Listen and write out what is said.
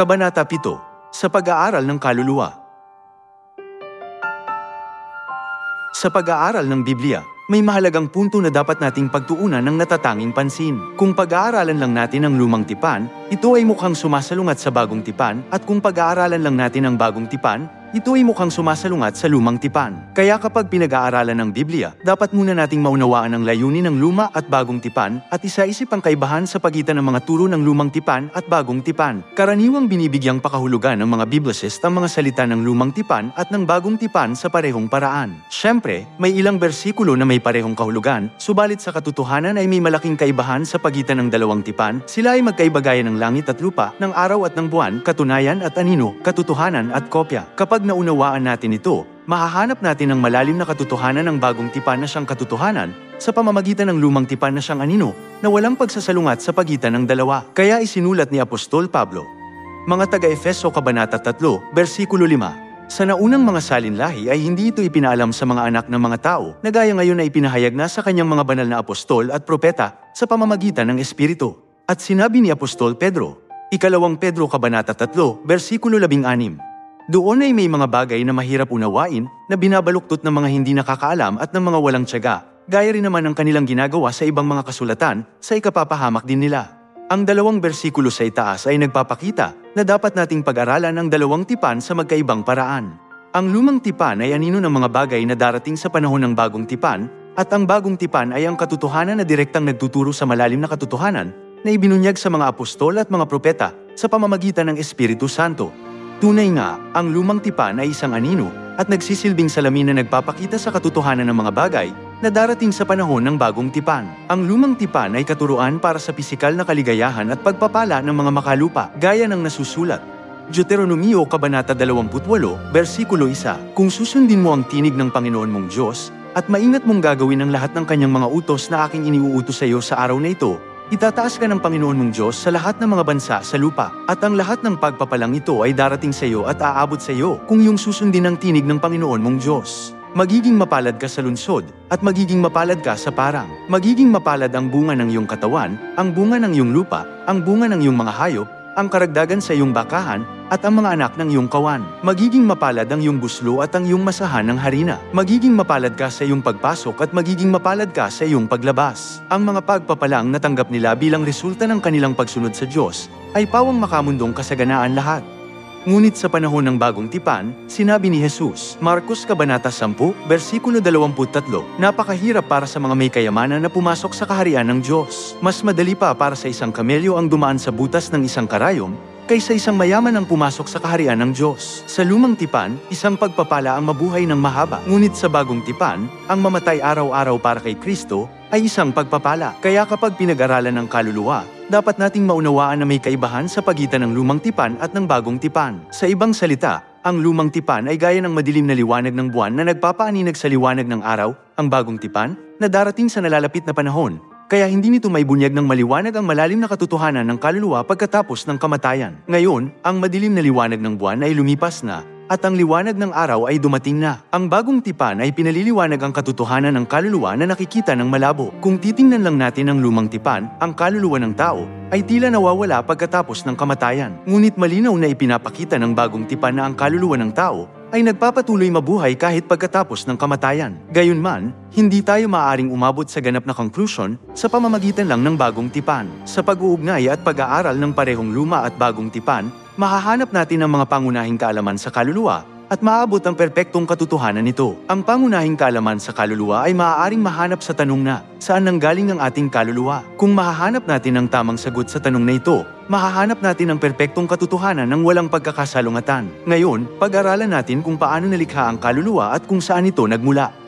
Kabanata 7. Sa pag-aaral ng kaluluwa. Sa pag-aaral ng Biblia, may mahalagang punto na dapat nating pagtuunan ng natatanging pansin. Kung pag-aaralan lang natin ang lumang tipan, ito ay mukhang sumasalungat sa bagong tipan, at kung pag-aaralan lang natin ang bagong tipan, ito ay mukhang sumasalungat sa lumang tipan. Kaya kapag pinag-aaralan ng Biblia, dapat muna nating maunawaan ang layunin ng luma at bagong tipan at isa-isip ang kaibahan sa pagitan ng mga turo ng lumang tipan at bagong tipan. Karaniwang binibigyang pakahulugan ng mga biblicist ang mga salita ng lumang tipan at ng bagong tipan sa parehong paraan. Siyempre, may ilang bersikulo na may parehong kahulugan, subalit sa katotohanan ay may malaking kaibahan sa pagitan ng dalawang tipan. Sila ay magkaiba gaya ng langit at lupa, ng araw at ng buwan, katunayan at anino, katotohanan at kopya. Kapag naunawaan natin ito, mahahanap natin ang malalim na katotohanan ng bagong tipan na siyang katotohanan sa pamamagitan ng lumang tipan na siyang anino na walang pagsasalungat sa pagitan ng dalawa. Kaya isinulat ni Apostol Pablo. Mga taga-Efeso Kabanata 3, versikulo 5. Sa naunang mga salinlahi ay hindi ito ipinaalam sa mga anak ng mga tao na gaya ngayon na ipinahayag na sa kanyang mga banal na apostol at propeta sa pamamagitan ng Espiritu. At sinabi ni Apostol Pedro, Ikalawang Pedro Kabanata 3, versikulo 16. Doon ay may mga bagay na mahirap unawain na binabaluktot ng mga hindi nakakaalam at ng mga walang tiyaga, gaya rin naman ang kanilang ginagawa sa ibang mga kasulatan sa ikapapahamak din nila. Ang dalawang bersikulo sa itaas ay nagpapakita na dapat nating pag-aralan ang dalawang tipan sa magkaibang paraan. Ang lumang tipan ay anino ng mga bagay na darating sa panahon ng bagong tipan, at ang bagong tipan ay ang katotohanan na direktang nagtuturo sa malalim na katotohanan na ibinunyag sa mga apostol at mga propeta sa pamamagitan ng Espiritu Santo. Tunay nga, ang lumang tipan ay isang anino at nagsisilbing salamin na nagpapakita sa katotohanan ng mga bagay na darating sa panahon ng bagong tipan. Ang lumang tipan ay katuruan para sa pisikal na kaligayahan at pagpapala ng mga makalupa, gaya ng nasusulat. Deuteronomio Kabanata 28, versikulo 1. Kung susundin mo ang tinig ng Panginoon mong Diyos, at maingat mong gagawin ang lahat ng kanyang mga utos na aking iniuutos sa iyo sa araw na ito, itataas ka ng Panginoon mong Diyos sa lahat ng mga bansa sa lupa, at ang lahat ng pagpapalang ito ay darating sa iyo at aabot sa iyo kung iyong susundin ang tinig ng Panginoon mong Diyos. Magiging mapalad ka sa lungsod, at magiging mapalad ka sa parang. Magiging mapalad ang bunga ng iyong katawan, ang bunga ng iyong lupa, ang bunga ng iyong mga hayop, ang karagdagan sa iyong bakahan, at ang mga anak ng iyong kawan. Magiging mapalad ang iyong buslo at ang iyong masahan ng harina. Magiging mapalad ka sa iyong pagpasok at magiging mapalad ka sa iyong paglabas. Ang mga pagpapalang natanggap nila bilang resulta ng kanilang pagsunod sa Diyos ay pawang makamundong kasaganaan lahat. Ngunit sa panahon ng bagong tipan, sinabi ni Jesus, Marcos Kabanata 10, versikulo 23, napakahirap para sa mga may kayamanan na pumasok sa kaharian ng Diyos. Mas madali pa para sa isang kamelyo ang dumaan sa butas ng isang karayom kaysa isang mayaman ang pumasok sa kaharian ng Diyos. Sa lumang tipan, isang pagpapala ang mabuhay ng mahaba. Ngunit sa bagong tipan, ang mamatay araw-araw para kay Kristo ay isang pagpapala. Kaya kapag pinag-aralan ng kaluluwa, dapat nating maunawaan na may kaibahan sa pagitan ng lumang tipan at ng bagong tipan. Sa ibang salita, ang lumang tipan ay gaya ng madilim na liwanag ng buwan na nagpapaaninag sa liwanag ng araw, ang bagong tipan na darating sa nalalapit na panahon. Kaya hindi nito may bunyag ng maliwanag ang malalim na katotohanan ng kaluluwa pagkatapos ng kamatayan. Ngayon, ang madilim na liwanag ng buwan ay lumipas na, at ang liwanag ng araw ay dumating na. Ang bagong tipan ay pinaliliwanag ang katotohanan ng kaluluwa na nakikita ng malabo. Kung titingnan lang natin ang lumang tipan, ang kaluluwa ng tao ay tila nawawala pagkatapos ng kamatayan. Ngunit malinaw na ipinapakita ng bagong tipan na ang kaluluwa ng tao ay nagpapatuloy mabuhay kahit pagkatapos ng kamatayan. Gayunman, hindi tayo maaaring umabot sa ganap na conclusion sa pamamagitan lang ng bagong tipan. Sa pag-uugnay at pag-aaral ng parehong luma at bagong tipan, mahahanap natin ang mga pangunahing kaalaman sa kaluluwa at maaabot ang perpektong katotohanan nito. Ang pangunahing kaalaman sa kaluluwa ay maaaring mahanap sa tanong na, saan nanggaling ang ating kaluluwa? Kung mahahanap natin ang tamang sagot sa tanong na ito, mahahanap natin ang perpektong katotohanan ng walang pagkakasalungatan. Ngayon, pag-aralan natin kung paano nalikha ang kaluluwa at kung saan ito nagmula.